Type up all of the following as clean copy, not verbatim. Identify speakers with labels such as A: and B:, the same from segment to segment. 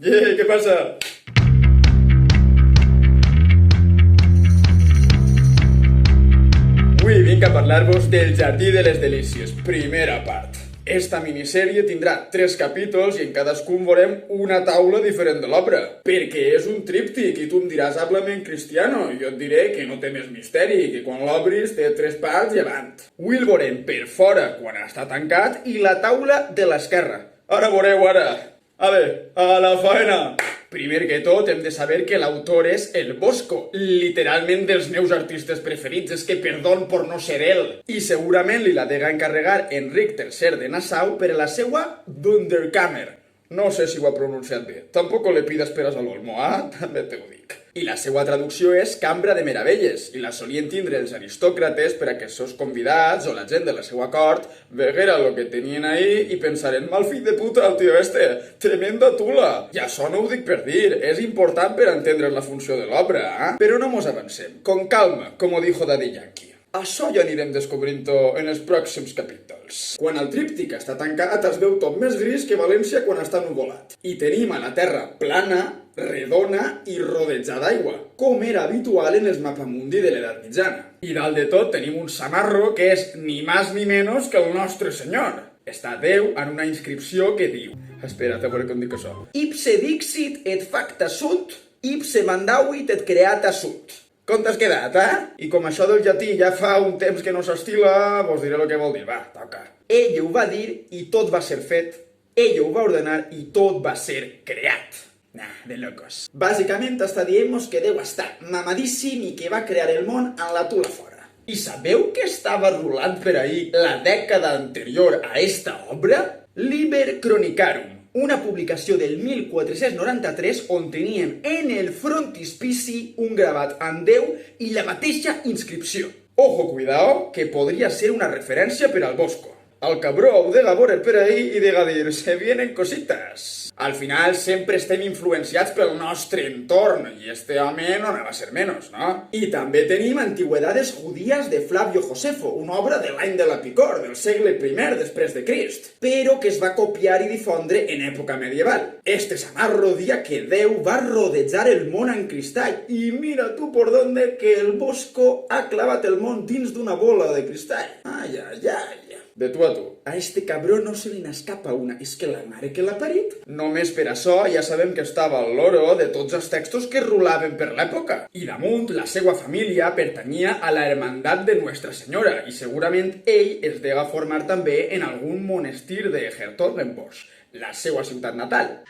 A: Què passa? Avui vinc a parlar-vos del Jardí de les Delícies, primera part. Esta minissèrie tindrà 3 capítols i en cadascun veurem una taula diferent de l'obra, perquè és un tríptic i tu em diràs háblame en cristiano i jo et diré que no té més misteri, que quan l'obris té 3 parts i avant. Avui el veurem per fora quan està tancat i la taula de l'esquerra. Ara veureu, ara. Ale, a la faena! Primer que tot, hem de saber que l'autor és el Bosco, literalment dels meus artistes preferits, és que perdón por no ser ell. I segurament li la dega encarregar Enric III de Nassau per a la seua Wunderkammer. No sé si ho ha pronunciat bé. Tampoc le pidas peras al olmo, també te ho dic. I la seva traducció és Cambra de Meravelles, i la solien tindre els aristòcrates per a que els seus convidats o la gent de la seva cort veguera lo que tenien ahí i pensaren, mal fill de puta el tio este, tremenda tula. I això no ho dic per dir, és important per entendre la funció de l'obra, Però no mos avancem, con calma, como dijo Daddy Yankee. Això ja anirem descobrint-ho en els pròxims capítols. Quan el tríptic està tancat es veu tot més gris que València quan està nuvolat. I tenim a la Terra plana, redona i rodejada d'aigua, com era habitual en els mapamundi de l'edat mitjana. I dalt de tot tenim un samarro que és ni més ni menys que el nostre senyor. Està Déu en una inscripció que diu... Espera't a veure com dic això. Ipse dixit et facta sunt, ipse mandavit et creata sunt. Com t'has quedat, I com això del llatí ja fa un temps que no s'estila, vos diré el que vol dir. Va, toca. Ell ho va dir i tot va ser fet. Ell ho va ordenar i tot va ser creat. Nah, de locos. Bàsicament està dient-nos que Déu està mamadíssim i que va crear el món amb la tula fora. I sabeu que estava rulant per ahir la dècada anterior a esta obra? Liber Chronicarum, una publicació del 1493 on teníem en el frontispici un gravat amb Déu i la mateixa inscripció. Ojo, cuidao, que podria ser una referència per al Bosco. El cabró ho dega veure per ahí i dega dir, se vienen cositas. Al final sempre estem influenciats pel nostre entorn i este home no anava a ser menys, no? I també tenim Antigüedades judías de Flavio Josefo, una obra de l'any de la picor, del segle I després de Crist, però que es va copiar i difondre en època medieval. Este samarro dia que Déu va rodejar el món en cristall i mira tu por donde que el Bosco ha clavat el món dins d'una bola de cristall. Ai, ai, ai. De tu a tu. A este cabró no se li n'escapa una. És que la mare que l'ha parit. Només per això ja sabem que estava al loro de tots els textos que rulaven per l'època. I damunt, la seva família pertanyia a la Hermandat de Nuestra Senyora i segurament ell es dega formar també en algun monestir de Hertogenbosch, la seva ciutat natal.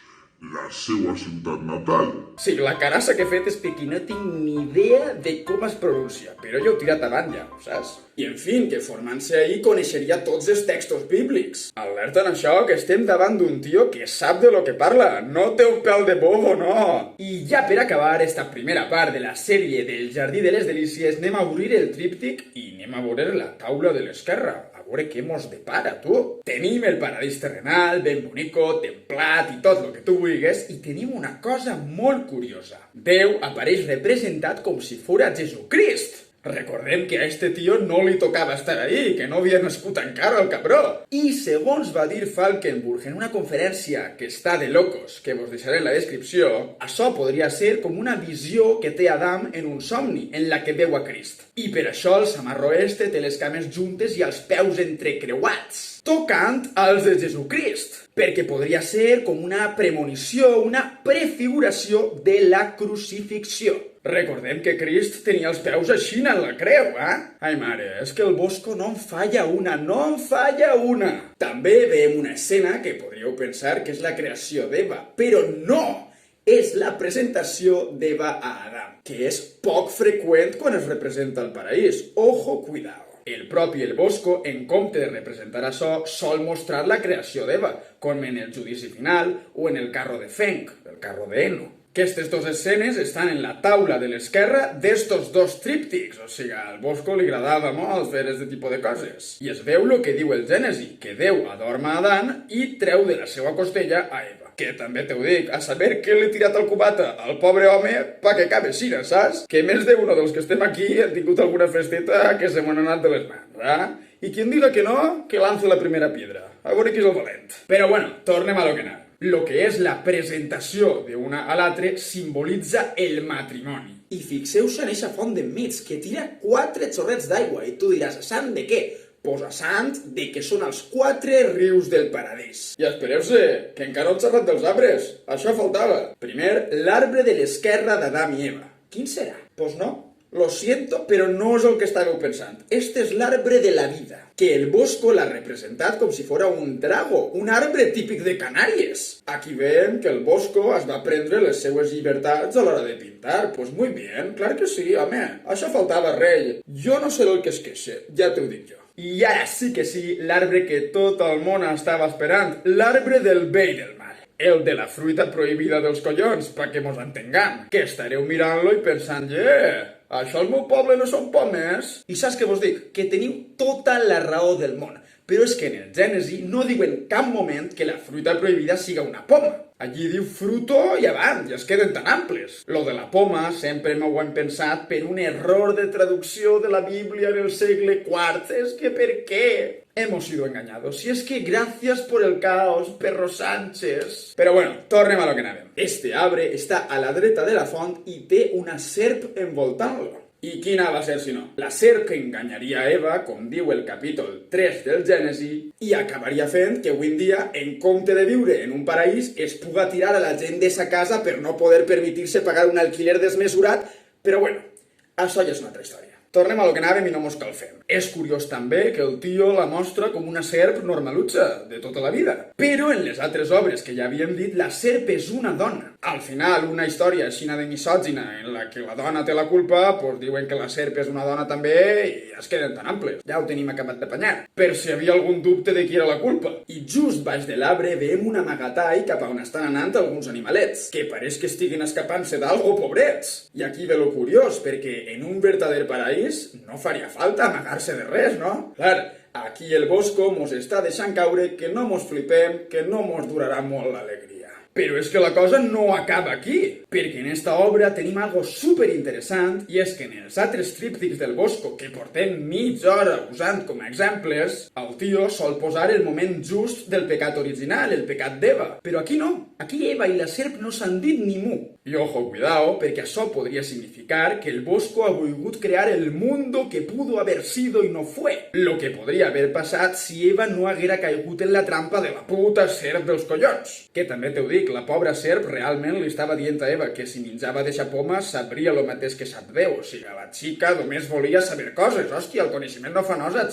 B: La seva ciutat natal.
A: Sí, la carassa que he fet és que no tinc ni idea de com es pronuncia, però jo he tirat avant ja, saps? I en fi, que formant-se ahir coneixeria tots els textos bíblics. Alerta en això, que estem davant d'un tio que sap de lo que parla, no té un pèl de bobo, no! I ja per acabar esta primera part de la sèrie del Jardí de les Delícies, anem a obrir el tríptic i anem a veure la taula de l'esquerra. A veure què mos depara, tu. Tenim el paradís terrenal, ben bonico, templat i tot el que tu vulguis, i tenim una cosa molt curiosa. Déu apareix representat com si fora Jesucrist. Recordem que a este tio no li tocava estar ahí, que no havia nascut encara el cabró. I segons va dir Falkenburg en una conferència que està de locos, que vos deixaré en la descripció, això podria ser com una visió que té Adam en un somni, en la que veu a Crist. I per això el samarro este té les cames juntes i els peus entrecreuats, tocant als de Jesucrist, perquè podria ser com una premonició, una prefiguració de la crucifixió. Recordem que Crist tenia els peus així en la creu, Ai, mare, és que el Bosco no en falla una, no en falla una! També veiem una escena que podríeu pensar que és la creació d'Eva, però no! És la presentació d'Eva a Adam, que és poc freqüent quan es representa el paraís. Ojo, cuidao! El propi El Bosco, en compte de representar això, sol mostrar la creació d'Eva, com en el judici final o en el carro de Fenc, el carro d'Eno. Aquestes dues escenes estan en la taula de l'esquerra d'estos dos tríptics, o sigui, al Bosco li agradava molt fer aquest tipus de coses. I es veu el que diu el Gènesi, que Déu adorma Adán i treu de la seva costella a Eva. Que també t'ho dic, a saber què li he tirat al cubata al pobre home pa que cabe així, saps? Que més d'un dels que estem aquí han tingut alguna festeta que se m'han anat de les mans, I qui em diga que no, que lance la primera piedra. A veure qui és el valent. Però bueno, tornem a lo que anava. Lo que és la presentació d'una a l'altra simbolitza el matrimoni.
C: I fixeu-se en eixa font d'enmig, que tira 4 xorrets d'aigua, i tu diràs, sant de què? Pues a sant de que són els 4 rius del paradís.
A: I espereu-se, que encara no hem xerrat dels arbres. Això faltava. Primer, l'arbre de l'esquerra d'Adam i Eva.
C: Quin serà?
A: Pues no. Lo siento, però no és el que estàveu pensant. Este és l'arbre de la vida, que el Bosco l'ha representat com si fora un drago, un arbre típic de Canàries. Aquí veiem que el Bosco es va prendre les seues llibertats a l'hora de pintar. Pues muy bien, clar que sí, home. Això faltava, rei. Jo no sé el que es queixa, ja t'ho dic jo. I ara sí que sí, l'arbre que tot el món estava esperant, l'arbre del bé i del mal. El de la fruita prohibida dels collons, perquè mos entengam. Que estareu mirant-lo i pensant, això al meu poble no són pomes.
C: I saps què vos dic? Que teniu tota la raó del món. Però és que en el Gènesi no diu en cap moment que la fruita prohibida siga una poma.
A: Allí diu fruto i avant, i es queden tan amples. Lo de la poma sempre m'ho hem pensat per un error de traducció de la Bíblia en el segle IV. És que per què? Hemos sido engañados. Si es que gracias por el caos, perro Sánchez. Però bueno, tornem a lo que anàvem.
C: Este arbre està a la dreta de la font i té una serp envoltant-lo.
A: I quina va ser si no? La serp que enganyaria Eva, com diu el capítol 3 del Gènesi, i acabaria fent que avui en dia, en compte de viure en un paraís, es puga tirar a la gent d'esa casa per no poder permitir-se pagar un alquiler desmesurat, però bueno, això ja és una altra història. Tornem a lo que anàvem i no mos calfem. És curiós també que el tio la mostra com una serp normalutxa, de tota la vida. Però en les altres obres que ja havíem dit, la serp és una dona. Al final, una història aixina de misògina en la que la dona té la culpa, doncs diuen que la serp és una dona també i es queden tan amples. Ja ho tenim acabat d'apanyar. Per si hi havia algun dubte de qui era la culpa. I just baix de l'arbre veiem un amagatall cap a on estan anant alguns animalets, que pareix que estiguin escapant-se d'algo, pobrets. I aquí ve lo curiós, perquè en un verdader paraís no faria falta amagar-se de res, no? Clar, aquí el Bosco mos està deixant caure que no mos flipem, que no mos durarà molt l'alegria. Però és que la cosa no acaba aquí, perquè en esta obra tenim algo superinteressant i és que en els altres tríptics del Bosco que portem mitja hora usant com a exemples, el tio sol posar el moment just del pecat original, el pecat d'Eva. Però aquí no, aquí Eva i la serp no s'han dit ni mu. I ojo, cuidao, perquè això podria significar que el Bosco ha volgut crear el mundo que pudo haber sido y no fue. Lo que podria haver passat si Eva no haguera caigut en la trampa de la puta serp dels collons. Que també t'ho dic, la pobra serp realment li estava dient a Eva que si menjava d'eixa poma sabria lo mateix que sap Déu. O sigui, la xica només volia saber coses. Hòstia, el coneixement no fa nosa,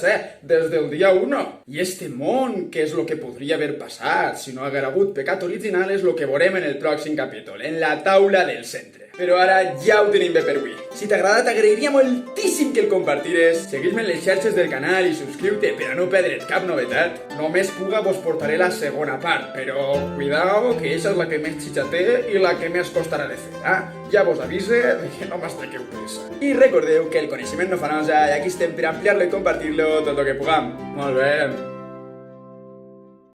A: des del dia 1. I este món, què és lo que podria haver passat si no haguera hagut pecat original, és lo que veurem en el pròxim capítol, en la taula del centre. Però ara ja ho tenim bé per avui. Si t'agrada, t'agrairia moltíssim que el compartires. Segueix-me en les xarxes del canal i subscriu-te per a no perdre't cap novetat. Només puga vos portaré la segona part, però cuidao, que eixa és la que més xitxa té i la que més costarà de fer. Ja vos avise que no m'estaqueu pressa. I recordeu que el coneixement no fa nosa i aquí estem per ampliar-lo i compartir-lo tot el que puguem. Molt bé.